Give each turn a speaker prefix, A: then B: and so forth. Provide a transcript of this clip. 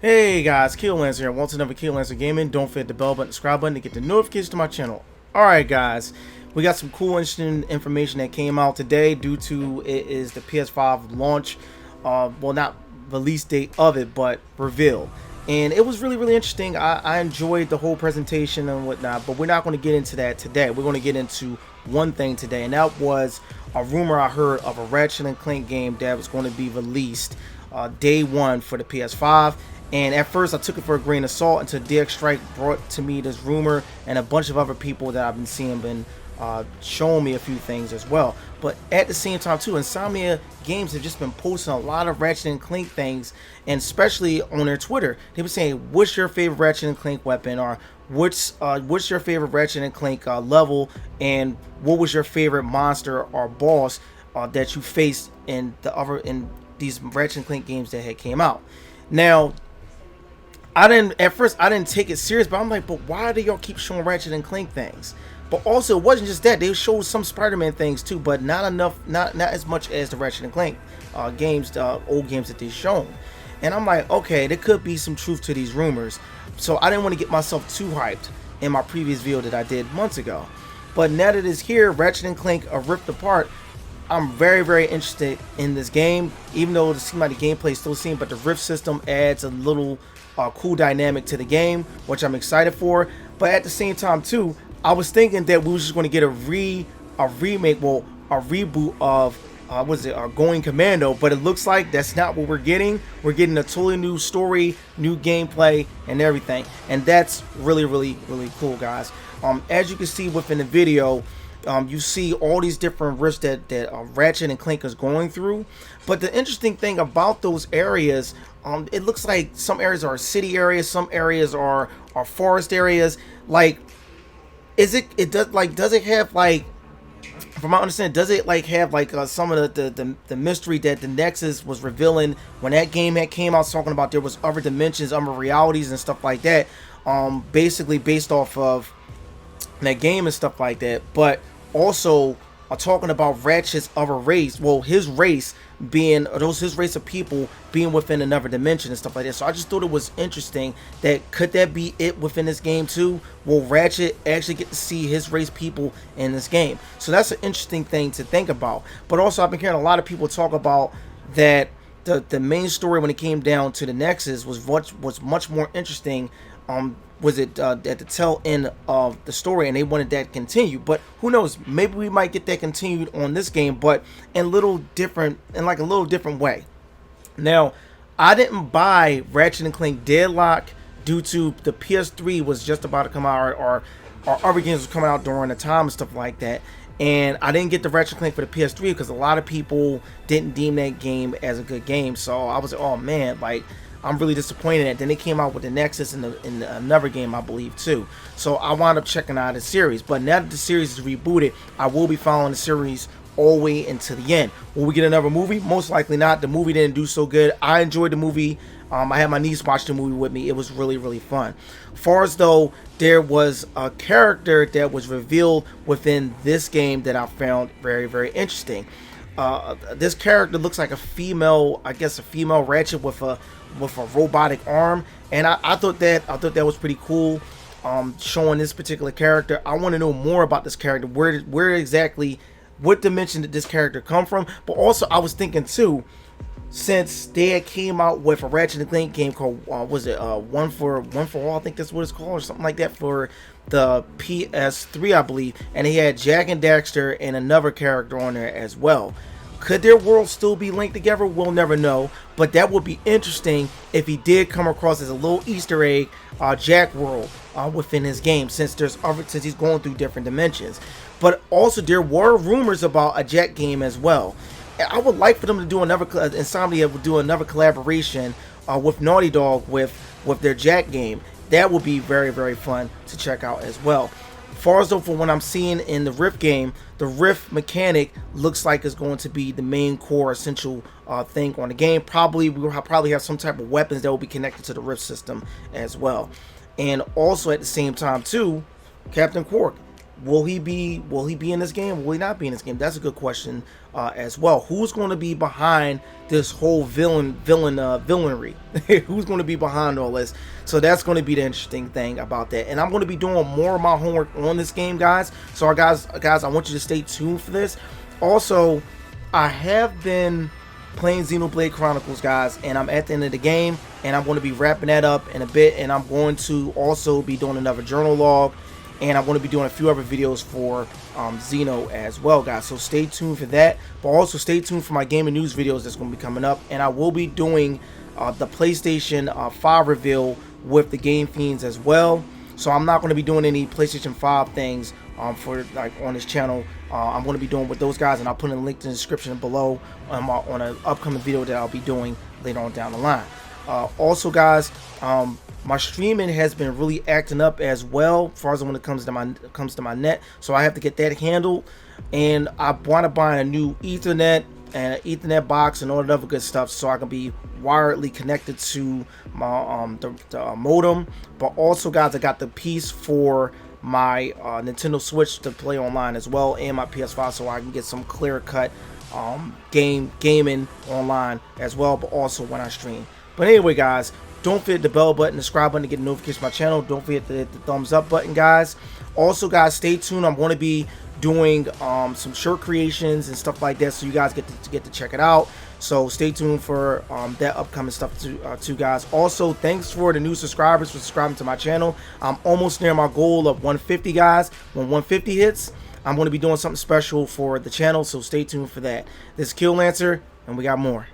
A: Hey guys, Keelancer here. Once another Keelancer Gaming. Don't forget the bell button, subscribe button to get the notifications to my channel. Alright guys, we got some cool interesting information that came out today due to it is the PS5 launch, well not release date of it, but reveal. And it was really interesting. I enjoyed the whole presentation and whatnot, but we're not going to get into that today. We're going to get into one thing today, and that was a rumor I heard of a Ratchet Clank game that was going to be released day one for the PS5. And at first I took it for a grain of salt until DX Strike brought to me this rumor, and a bunch of other people that I've been seeing been showing me a few things as well. But at the same time too, Insomnia Games have just been posting a lot of Ratchet and Clank things, and especially on their Twitter. They've been saying, what's your favorite Ratchet and Clank weapon, or what's your favorite Ratchet and Clank level, and what was your favorite monster or boss that you faced in these Ratchet and Clank games that had came out. Now, at first I didn't take it serious, but I'm like, but why do y'all keep showing Ratchet and Clank things? But also, it wasn't just that. They showed some Spider-Man things too, but not enough, not as much as the Ratchet and Clank games, old games that they've shown. And I'm like, okay, there could be some truth to these rumors. So I didn't want to get myself too hyped in my previous video that I did months ago. But now that it's here, Ratchet and Clank are ripped apart. I'm very interested in this game, even though it seems like the gameplay is still the same, but the Rift system adds a little cool dynamic to the game, which I'm excited for. But at the same time too, I was thinking that we were just going to get a remake, well, a reboot of Going Commando, but it looks like that's not what we're getting. We're getting a totally new story, new gameplay, and everything, and that's really cool, guys. As you can see within the video, you see all these different risks that Ratchet and Clank is going through. But the interesting thing about those areas, it looks like some areas are city areas, some areas are forest areas. Like, does it have, like, from my understanding, does it like have like some of the mystery that the Nexus was revealing when that game had came out, talking about there was other dimensions, other realities and stuff like that, basically based off of that game and stuff like that. But also talking about Ratchet's other race, well, his race being his race of people being within another dimension and stuff like that. So I just thought it was interesting that could that be it within this game too? Will Ratchet actually get to see his race people in this game? So that's an interesting thing to think about. But also, I've been hearing a lot of people talk about that the main story when it came down to the Nexus was much more interesting. Was it at the tail end of the story, and they wanted that to continue. But who knows, maybe we might get that continued on this game, but in a little different way. Now, I didn't buy Ratchet and Clank Deadlock due to the PS3 was just about to come out, or other games was coming out during the time and stuff like that. And I didn't get the Ratchet Clank for the PS3 because a lot of people didn't deem that game as a good game. So I was like, oh man, like, I'm really disappointed in it. Then they came out with the Nexus in another game, I believe, too. So I wound up checking out the series. But now that the series is rebooted, I will be following the series all the way into the end. Will we get another movie? Most likely not. The movie didn't do so good. I enjoyed the movie. I had my niece watch the movie with me. It was really fun. Far as though there was a character that was revealed within this game that I found very interesting. This character looks like a female, I guess a female Ratchet with a robotic arm, and I thought that was pretty cool. Showing this particular character, I want to know more about this character. Where exactly, what dimension did this character come from? But also, I was thinking too, since they had came out with a Ratchet and Clank game called One for All, I think that's what it's called, or something like that, for the PS3, I believe, and he had Jack and Daxter and another character on there as well. Could their worlds still be linked together? We'll never know, but that would be interesting if he did come across as a little Easter egg, Jack world within his game, since he's going through different dimensions. But also, there were rumors about a Jack game as well. I would like for them to do another, Insomnia would do another collaboration with Naughty Dog with their Jack game. That would be very fun to check out as well. Far as though, from what I'm seeing in the Rift game, the Rift mechanic looks like it's going to be the main core essential thing on the game. We'll probably have some type of weapons that will be connected to the Rift system as well. And also at the same time too, Captain Quark. Will he be in this game? Will he not be in this game? That's a good question as well. Who's going to be behind this whole villainry? Who's going to be behind all this? So that's going to be the interesting thing about that. And I'm going to be doing more of my homework on this game, guys. So guys, I want you to stay tuned for this. Also, I have been playing Xenoblade Chronicles, guys, and I'm at the end of the game, and I'm going to be wrapping that up in a bit, and I'm going to also be doing another journal log, and I'm going to be doing a few other videos for Xeno as well, guys. So stay tuned for that, but also stay tuned for my gaming news videos that's going to be coming up, and I will be doing the PlayStation 5 reveal with the Game Fiends as well. So I'm not going to be doing any PlayStation 5 things for like on this channel. I'm going to be doing with those guys, and I'll put a link in the description below on an upcoming video that I'll be doing later on down the line. Also, guys, my streaming has been really acting up as well, as far as when it comes to my net. So I have to get that handled, and I want to buy a new Ethernet and an Ethernet box and all that other good stuff, so I can be wiredly connected to my the modem. But also, guys, I got the piece for my Nintendo Switch to play online as well, and my PS5, so I can get some clear cut gaming online as well, but also when I stream. But anyway, guys, don't forget the bell button, the subscribe button to get a notification of my channel. Don't forget to hit the thumbs up button, guys. Also, guys, stay tuned. I'm going to be doing some shirt creations and stuff like that, so you guys get to check it out. So stay tuned for that upcoming stuff too, guys. Also, thanks for the new subscribers for subscribing to my channel. I'm almost near my goal of 150, guys. When 150 hits, I'm going to be doing something special for the channel, so stay tuned for that. This is Kill Lancer, and we got more.